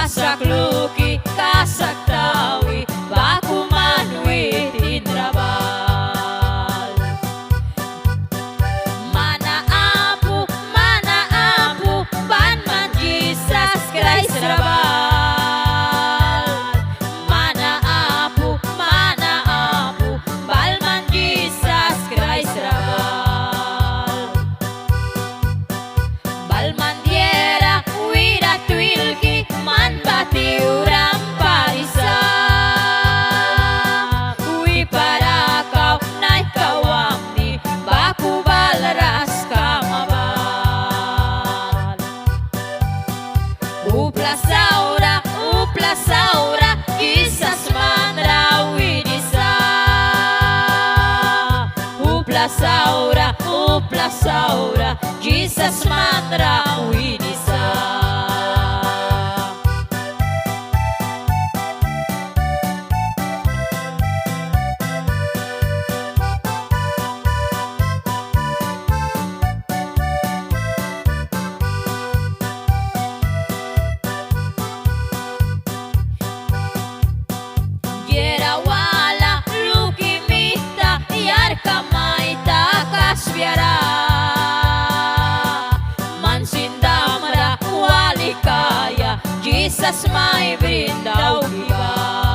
kasak luki, kasak tawi, baku manwi tindrabal. Mana apu, ban man Jesus Christ rabal. Mana apu, bal man Jesus Christ rabal. Bal man diera, wida twilki, man bati uram parisa. Wi para kau naik kawamni, baku balras kamabal. Upla saura, Jesus mandra widisa. Upla saura, Jesus mandra widisa. Wala luki mita yar kamay takasbiara. Mansindamra wali kaya Jesus may brindaw giba.